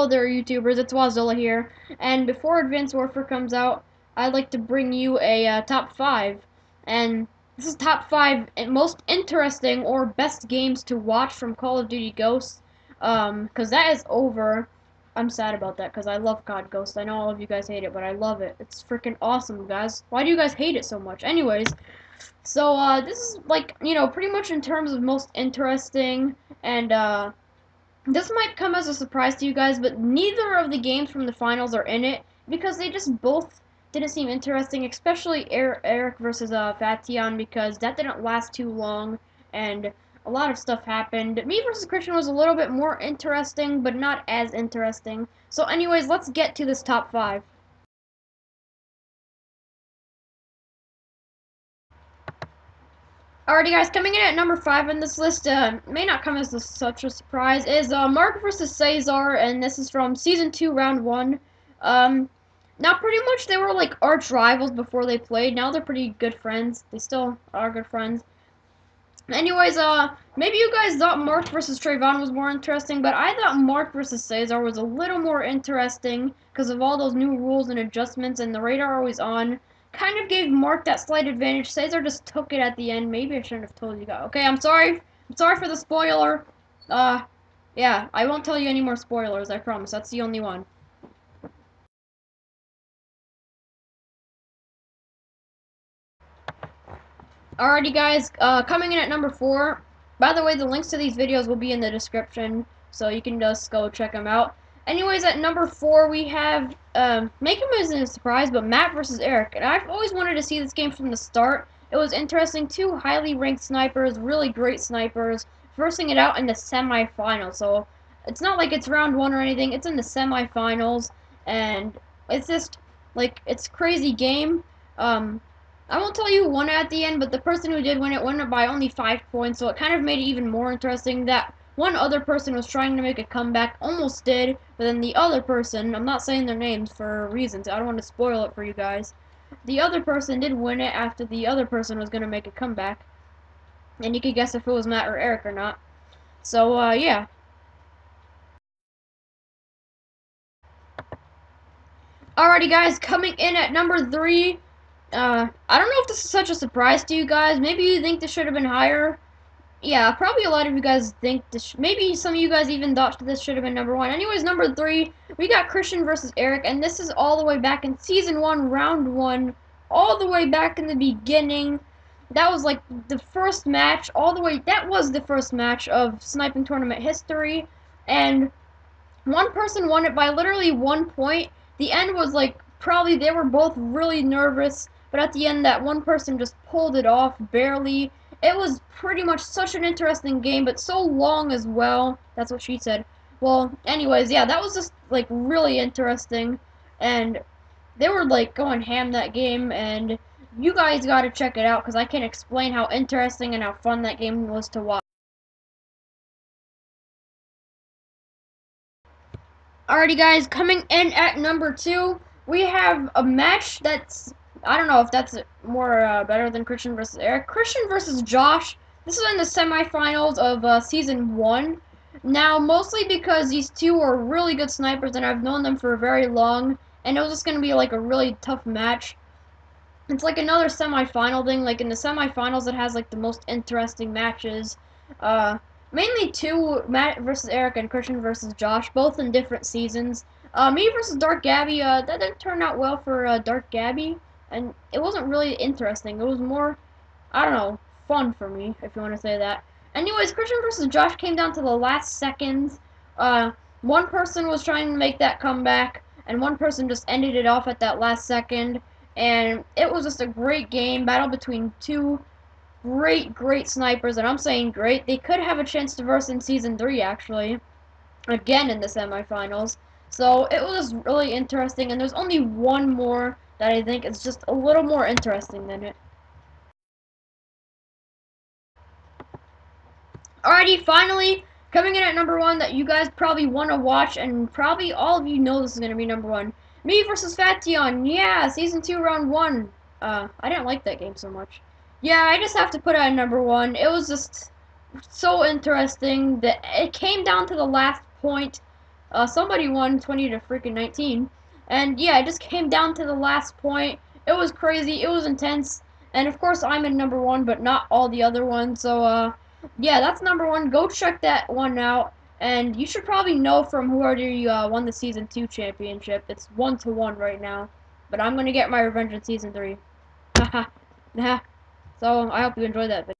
Hello there, YouTubers. It's Wazilla here. And before Advanced Warfare comes out, I'd like to bring you a top 5. And this is top 5 most interesting or best games to watch from Call of Duty Ghosts. Because that is over. I'm sad about that because I love COD Ghosts. I know all of you guys hate it, but I love it. It's freaking awesome, guys. Why do you guys hate it so much? Anyways, so this is like, pretty much in terms of most interesting and this might come as a surprise to you guys, but neither of the games from the finals are in it because they just both didn't seem interesting, especially Eric versus Fation because that didn't last too long and a lot of stuff happened. Me versus Christian was a little bit more interesting, but not as interesting. So anyways, let's get to this top 5. Alrighty guys, coming in at number 5 in this list, may not come as such a surprise, is Mark versus Czar, and this is from Season 2, Round 1. Now pretty much they were like arch rivals before they played, now they're pretty good friends, they still are good friends. Anyways, maybe you guys thought Mark versus Trayvon was more interesting, but I thought Mark versus Czar was a little more interesting because of all those new rules and adjustments and the radar always on. Kind of gave Mark that slight advantage. Czar just took it at the end. Maybe I shouldn't have told you guys. Okay, I'm sorry. I'm sorry for the spoiler. Yeah, I won't tell you any more spoilers, I promise. That's the only one. Alrighty guys, coming in at number 4. By the way, the links to these videos will be in the description, so you can just go check them out. Anyways, at number 4 we have, make him as a surprise, but Matt versus Eric. And I've always wanted to see this game from the start. It was interesting, 2 highly ranked snipers, really great snipers, versing it out in the semifinals. So, it's not like it's round 1 or anything, it's in the semifinals, and it's just, like, it's a crazy game. I won't tell you who won it at the end, but the person who did win it by only 5 points, so it kind of made it even more interesting that one other person was trying to make a comeback, almost did, but then the other person, I'm not saying their names for reasons, I don't want to spoil it for you guys, the other person did win it after the other person was going to make a comeback, and you could guess if it was Matt or Eric or not. So, yeah. Alrighty guys, coming in at number 3, I don't know if this is such a surprise to you guys. Maybe you think this should have been higher. Yeah, probably a lot of you guys think this. Maybe some of you guys even thought this should have been number 1. Anyways, number 3, we got Christian versus Eric, and this is all the way back in Season 1, Round 1, all the way back in the beginning. That was like the first match, all the way. That was the first match of sniping tournament history, and one person won it by literally 1 point. The end was like probably they were both really nervous. But at the end, that one person just pulled it off, barely. It was pretty much such an interesting game, but so long as well. That's what she said. Well, anyways, yeah, that was just, like, really interesting. And they were, like, going ham that game, and you guys gotta check it out, because I can't explain how interesting and how fun that game was to watch. Alrighty, guys, coming in at number 2, we have a match that's, I don't know if that's more better than Christian versus Eric. Christian versus Josh. This is in the semifinals of Season 1. Now, mostly because these two are really good snipers and I've known them for very long, and it was just going to be like a really tough match. It's like another semifinal thing. Like in the semifinals, it has like the most interesting matches. Mainly 2, Matt versus Eric and Christian versus Josh, both in different seasons. Me versus Dark Gabby, that didn't turn out well for Dark Gabby. And it wasn't really interesting. It was more, I don't know, fun for me, if you want to say that. Anyways, Christian versus Josh came down to the last seconds. One person was trying to make that comeback, and one person just ended it off at that last second. And it was just a great game, battle between 2 great snipers, and I'm saying great. They could have a chance to verse in Season 3, actually, again in the semifinals. So it was really interesting, and there's only one more that I think is just a little more interesting than it. Alrighty, finally, coming in at number 1 that you guys probably want to watch, and probably all of you know this is going to be number 1. Me versus Fation, yeah, Season 2, Round 1. I didn't like that game so much. Yeah, I just have to put it at number 1. It was just so interesting that it came down to the last point. Somebody won 20 to freaking 19. And yeah, it just came down to the last point. It was crazy. It was intense. And of course, I'm in number 1, but not all the other ones. So, yeah, that's number 1. Go check that one out. And you should probably know from whoever won the Season 2 championship. It's 1-1 right now. But I'm going to get my revenge in Season 3. Haha. So, I hope you enjoyed that video.